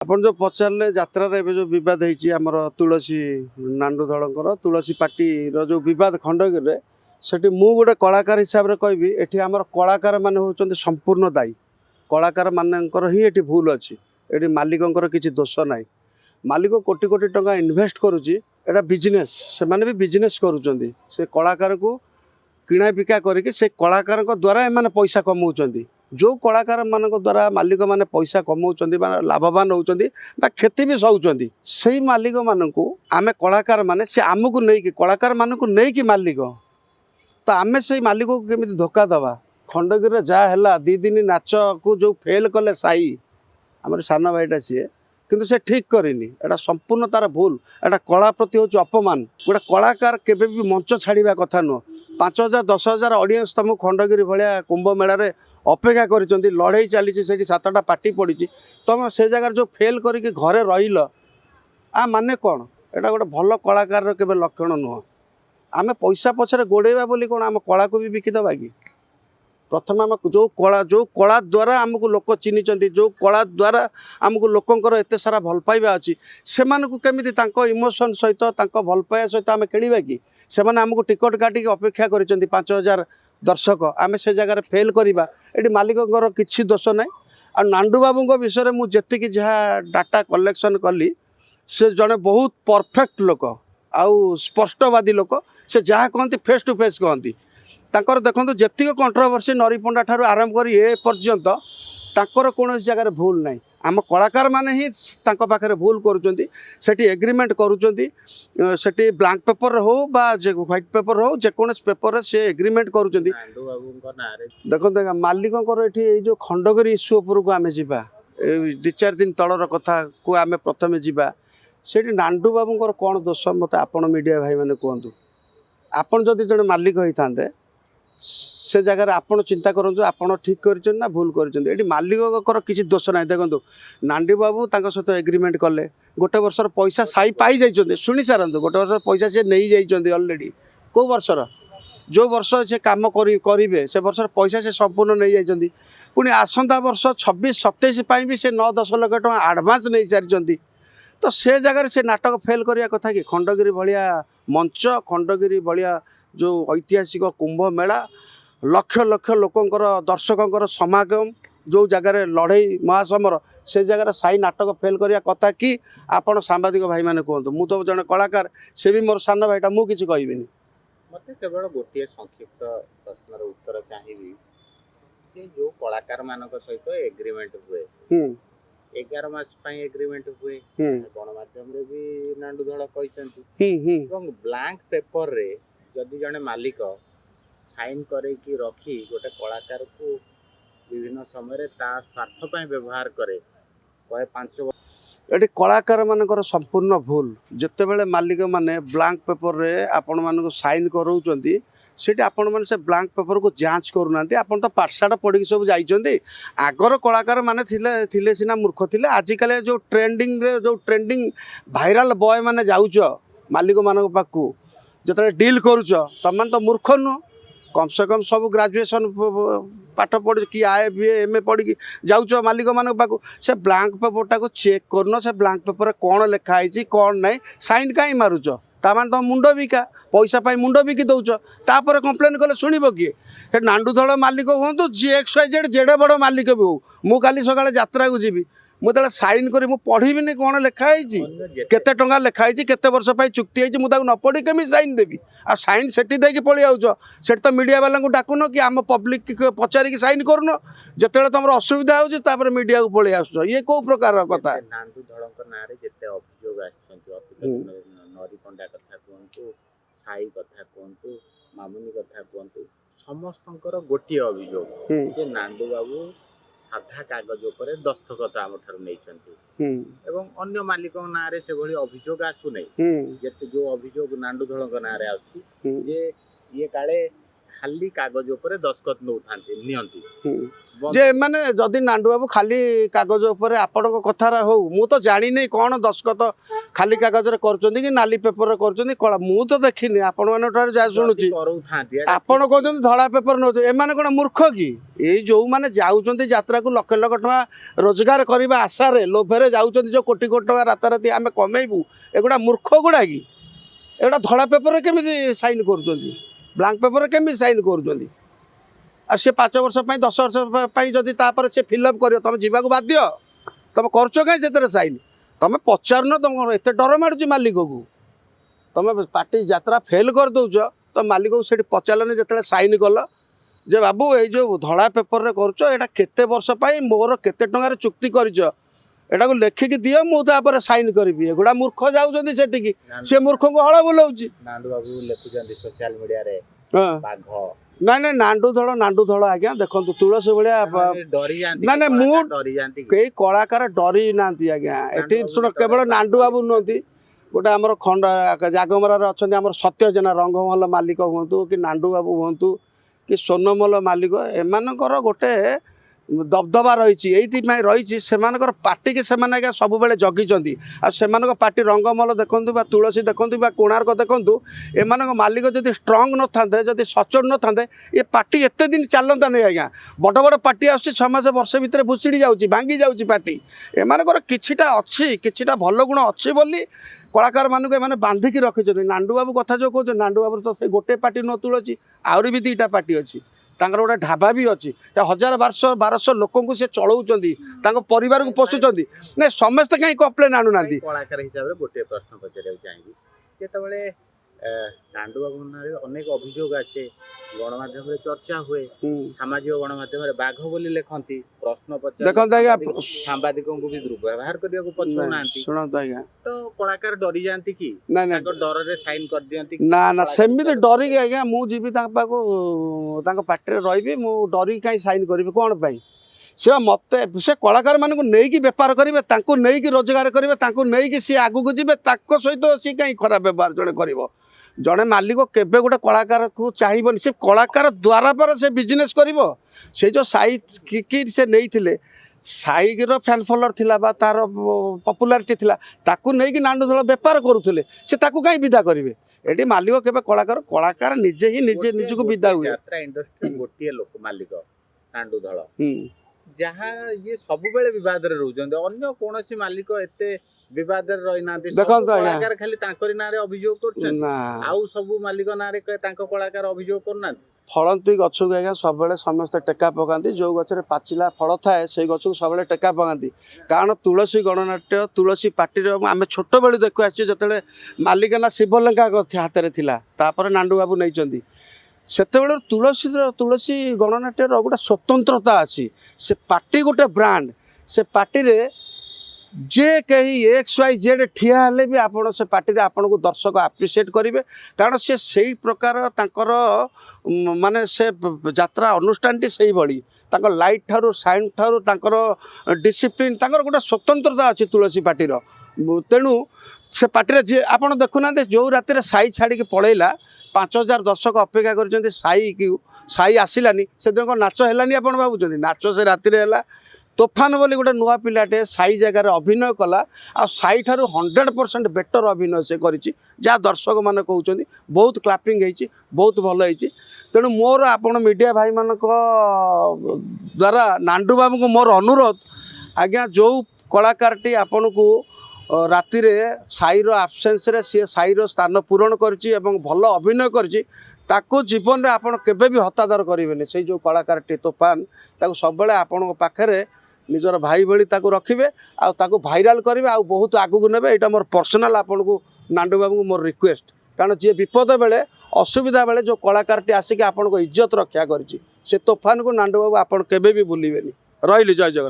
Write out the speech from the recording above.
ଆପଣ जो पचारे यात्रा जो बद होमर तुलसी नांडुधड़ तुलसी पार्टी जो बद खंडगिरी से मु गोटे कलाकार हिसाब से कहबी एटी आमर कलाकार मान होती संपूर्ण दायी कलाकार मानकर ही ये भूल अच्छी ये मालिकंर किसी दोष ना मालिक कोटी कोटी टंका इन्वेस्ट करुच्ची एटा बिजनेस से माने भी बिजनेस करुँच से कलाकार को किणा बिका करके से कलाकार द्वारा एम पैसा कमाऊँच जो कलाकार मान द्वारा मालिक मैंने पैसा कमाऊँच लाभवान होती क्षति भी सहूँ से मालिक मानू आम कलाकार मैंने से आमको नहीं कलाकार मानक नहीं मालिक तो आम से मालिक को केमी धोखा दवा खंडगिरी जहाँ है दी दिन नाच को जो फेल कले साई आम सान भाईटा सी किंतु से ठीक करनी एटा संपूर्ण तार भूल एटा कला प्रति हूँ अपमान गोटे कलाकार केबे भी मंच छाड़ा कथा नुह 5,000 10,000 ऑडियंस तुमको खंडगिरी भाया कुंभ मेला अपेक्षा कर लड़ाई चली 7टा पार्टी पड़ी तुम से जगह जो फेल करके घरे रही आ माने कौन एटा गोटे भल कलाकार के लक्षण नुह आम पैसा पछरे गोड़ेबा बोली कौन आम कला को भी बिकिदबा कि प्रथम आम जो कला द्वारा आमको लोक चिन्ह जो कला द्वारा आमको लोकंर एत सारा भल पाइबा अच्छी से केमी इमोशन सहित भल पाइबा सहित आम खेलिबा कि से आमको टिकट काटिक अपेक्षा कर 5,000 दर्शक आम से जगह फेल करवा ये मालिकंर किसी दोष ना आ नांडू बाबू विषय में जी जहाँ डाटा कलेक्शन कली से जड़े बहुत परफेक्ट लोक आउ स्पष्टवादी लोक से जहाँ कहती फेस टू फेस कहती तांकर देखो जी कंट्रोवर्सी नरी पंडा ठार आरंभ कर ए पर्यंत तांकर कौन जगह भूल ना आम कलाकार माने ही तांको पाखरे भूल करुँच एग्रीमेंट करुँच ब्लैंक पेपर हो बा व्हाइट पेपर हो जेकोसी पेपर से एग्रीमेंट करुँच देखो मालिकों ये जो खंडगिरी इश्यू उपरको आम जा 2-4 दिन तलर कथा को आम प्रथम जा से नांडू बाबूर कौन दोष मत आपण मीडिया भाई मैंने कहतु आपन जदि जड़े मालिक होते से जगह आपड़ चिंता करूँ आपड़ ठीक कर भूल कर मालिक किसी दोष ना देखो नांडी बाबू सहित एग्रीमेंट कले गोटे वर्षर पैसा साई पाई जाइए शुणी सारंतु गोटे वर्ष पैसा सी नहीं जाइए अलरेडी कौ वर्षर जो वर्ष से कम करेंगे से वर्ष पैसा से संपूर्ण नहीं जाइए पुणी आसंता वर्ष 26-27 भी से 9-10 लाख टका आडभांस नहीं सारी तो से जगह से नाटक फेल करिया कथा कि खंडगिरी भाया मंच खंडगिरी भाया जो ऐतिहासिक कुंभ मेला लक्ष लक्ष लोकंर दर्शकों समागम जो जगह लड़ई महासमर से जगह साई नाटक फेल करिया कथा कि आपण सांबादिक भाई मैंने कहतु मु तो जड़े कलाकार से भी मोर सान भाईटा मु किछि कहबिनी मत केवल गोटे संक्षिप्त प्रश्नर उत्तर चाहिए जो कलाकार मान सहित एग्रीमेंट हुए 11 मास एग्रीमेंट हुए गणमाध्यम भी नांडुधड़ कहते ब्लैंक पेपर रे जदि जड़े मालिक साइन करके रखी गोटे कलाकार को विभिन्न समय स्वार्थ व्यवहार करे कहे 5 वर्ष ये कलाकार मानकर संपूर्ण भूल जिते बड़े मालिक माने ब्लैंक पेपर रे आपण मानको साइन कराउछंती सेठी आपण माने से ब्लैंक पेपर को जांच करूना आपण तो पाठशाठ पढ़ी सब जाइछंती आगर कलाकार माने थिले सिना मूर्ख थिले आजिकल जो ट्रेंडिंग भाइराल बॉय माने जाउछ मालिक मानक पाखु जतले डील करूछ तमन तो मूर्ख नु कम से कम सब ग्रेजुएशन पाठ पढ़ कि आए बी एम पढ़ जाऊच मालिक मान पाक से ब्लैंक पेपरटा को चेक करन से ब्लैंक पेपर कौन लिखाई कौन ना साइन कहीं मारुच तामान तुम मुंड बिका पैसा पाई मुंड बिकी दौच तापर कंप्लेन कले शुणव किए नांडुधड़ मालिक हूँ जी XYZ जेड़े बड़ मालिक भी हो मु काली सकाଳେ यात्रा को जीवी मुझे साइन करी मु पढ़ी कौन लिखाई केते टंका लिखाई केते वर्ष चुक्ति है मुझे न पढ़ी केमी साइन देवी आ साइन सेठी देकी पलि आउछ सेठी तो मीडिया वाला डाकुन कि आम पब्लिक पचारिक साइन करून जिते तुम असुविधा हो मीडिया को पलि आस ये कौ प्रकार कथा नांडुधड़ ना अभियोग नरी पंडा कथा कहतु साई कथा कहतु मामुनी कथा कहतु समस्त गोटे अभियोग नांडू बाबू साधा कागज पर दस्तखत आम ठार नहीं अन्य मालिक ना से भली अभियोग आसुना जो अभियोग नांडुधड़ ना ये काले खाली कागज ऊपर दस्खत नियंती जे माने जदि नांडू बाबू खाली कागज उपर आपण कथार हो मु तो जानी नहीं कौन दस्खत खाली कागज कर कि नाली पेपर कर कला मु तो देखनी आपण मान जहाँ शुणुची आपण कहते धड़ा पेपर नौ एम कौन मूर्ख कि ये जो मैंने जाऊँच यात्रा को लक्ष लक्ष टका रोजगार करने आशार लोभे जाऊँच जो कोटी कोटी टका राताराति आम कमेबू एगुड़ा मूर्ख गुड़ा कि एगुड़ा धड़ा पेपर केमी साइन कर ब्लांक पेपर केमी साइन कर सी 5 वर्ष 10 वर्ष जदि से फिलअप कर तुम जावाक बाध्य तुम कर कहीं साइन तुम पचार तुम एत डर मारूँ मालिक को तुम पार्टी यात्रा फेल कर दौच तो मालिक को सीट पचारे जो साइन कल जे बाबू ये जो धड़ा पेपर कर केते वर्ष मोर केते टंकार चुक्ति करटा को लेखिकी दियो मुझे साइन करी एगुड़ा मूर्ख जाऊँच से सी मूर्ख को हल बुलाऊँ नांडू बाबू लिखुं सोशल मीडिया रे बाघ ना नांडू धड़ आज्ञा देखो तुलसी भाया डरी ना ना कई कलाकार डरी ना आज्ञा ये शुण केवल नांडू बाबू नुहति गोटे आमर खंड जागमरार अच्छा आम सत्य जेना रंगमहल मालिक हूँ कि नांडू बाबू हूँ कि सोनमल मालिक एमानकर गोटे दबदबा रही रही से पार्टी की आज्ञा सब जगिंट आ पार्टी रंगमल देखूँ तुलसी देखूँ कोणार्क देखूँ एम मालिक जब स्ट्रंग न था जब सचोट न था ये पार्टी एत दिन चलता नहीं आज्ञा बड़ बड़ पार्टी आस 6 मास वर्ष भितर भुषुड़ी जाऊँगी भांगी जाऊँगी पार्टी एमानकर किछिटा अच्छी किछिटा भल गुण अच्छी बोली कलाकार मानक एमाने बांधिकी रखिंट नांडू बाबू कथा जो कहते नांडू बाबू तो से गोटे पार्टी न तुलसी आहरी भी 2टा पार्टी अच्छी तांकर गोटे ढाबा भी अच्छी 1000-1200 लोक से चलाऊँ परिवार को पोषुंट ना समस्ते कहीं कम्प्लेन आणुना कलाकार हिसाब से गोटे प्रश्न पचार चाहिए जिते नांडू बाबू अनेक अभियोग आसे गणमाध्यम चर्चा हुए सामाजिक गणमाध्यम बाघ बोली लिखती प्रश्न पचार सांबादिक को भी दुर्व्यवहार करने को पछुना तो कलाकार डरी जाती कि डर रे साइन कर दियंती ना ना सेमिति डरिक आज्ञा मुझे पार्टी रही मु डरिक कहीं साइन करी कौन पाई से मत से कलाकार मानक नहीं बेपार करेंगे नहीं रोजगार करेंगे सी आगू को जी सहित सी कहीं खराब व्यवहार जड़े कर जड़े मालिक केवे गोटे कलाकार को चाहिए से कलाकार द्वारा पर से बिजनेस कर जो साई कि से नहीं साईर फैन फॉलोअर थिला बा तार पपुलारिटी थिला ताकू नहीं कि नांडू धड़ बेपार करुले से ताकू कहीं विदा करेंगे ये मालिक केवे कलाकार निजे ही निजे निजक विदा हुए यात्रा इंडस्ट्री गोटे लोक मालिक नांडू धड़ जहाँ ये सब बेले विवाद रे रहउछन अन्य कोनोसी मालिक एते विवाद रे रही नांती कलाकार खाली तांकरी नारे अभियोग करछन आउ सब मालिक नारे तांको कलाकार अभियोग करना फलंती गछ को आज्ञा सब समस्त टेका पकाती जो गचरे पाचिला फल थाए से गछ को सब टेका पकाती कारण तुलसी गणनाट्य तुलसी पार्टी आम छोट बेलू देखु आसते मालिकाना शिवलंका हाथ में था नांडू बाबू नहीं से तुलसी गणनाट्यर गोटे स्वतंत्रता अच्छी से पार्टी गोटे ब्रांड से पार्टी रे जे कहीं XYZ ठिया हेले भी आपण से पार्टी रे आपण को दर्शक आप्रिशिएट करेंगे कारण से सही प्रकार तांकर माने से यात्रा अनुष्ठान टी सही भली तांकर लाइट ठारू साउंड ठारू तांकर डिसिप्लिन तांकर गोटे स्वतंत्रता अच्छी तुलसी पार्टी रो तेणु से पार्टी रे जे आपण देखुना जो राति साई छाड़ी पलैला 5000 दर्शक अपेक्षा कर साई आसलानी से दिन नाच है आप भावुं नाच से राति है तोफान बोली गोटे नुआ पिलाटे साई जगार अभिनय कला आ साई ठारू 100% बेटर अभिनय से करिछि जहाँ दर्शक माने कहउछन्ति बहुत क्लापिंग होइछि बहुत भल होइछि तेणु मोर आपण मीडिया भाई मान द्वारा नांडू बाबू को मोर अनुरोध आज्ञा जो कलाकारटी आपण को राति साईर आबसेन्स रे सी साईर स्थान पूरण करछि एवं भल अभिनय करछि ताको जीवन में आपण केबे भी हतादर करेंगे से जो कलाकार टी तोफान ताको सब आपण पाखे निजर भाई भली ताको रखिबे आ ताको भाइराल करेंगे आ बहुत आगू नेबे एटा मोर पर्सनल आपण को नांडू बाबू मोर रिक्वेस्ट कारण जी विपद बेले असुविधा बेले जो कलाकार टी आसिक आपण को इज्जत रक्षा करछि से तोफान को नांडू बाबू आपण केबे भी भूलिबेनी रहिली जय जगन्नाथ।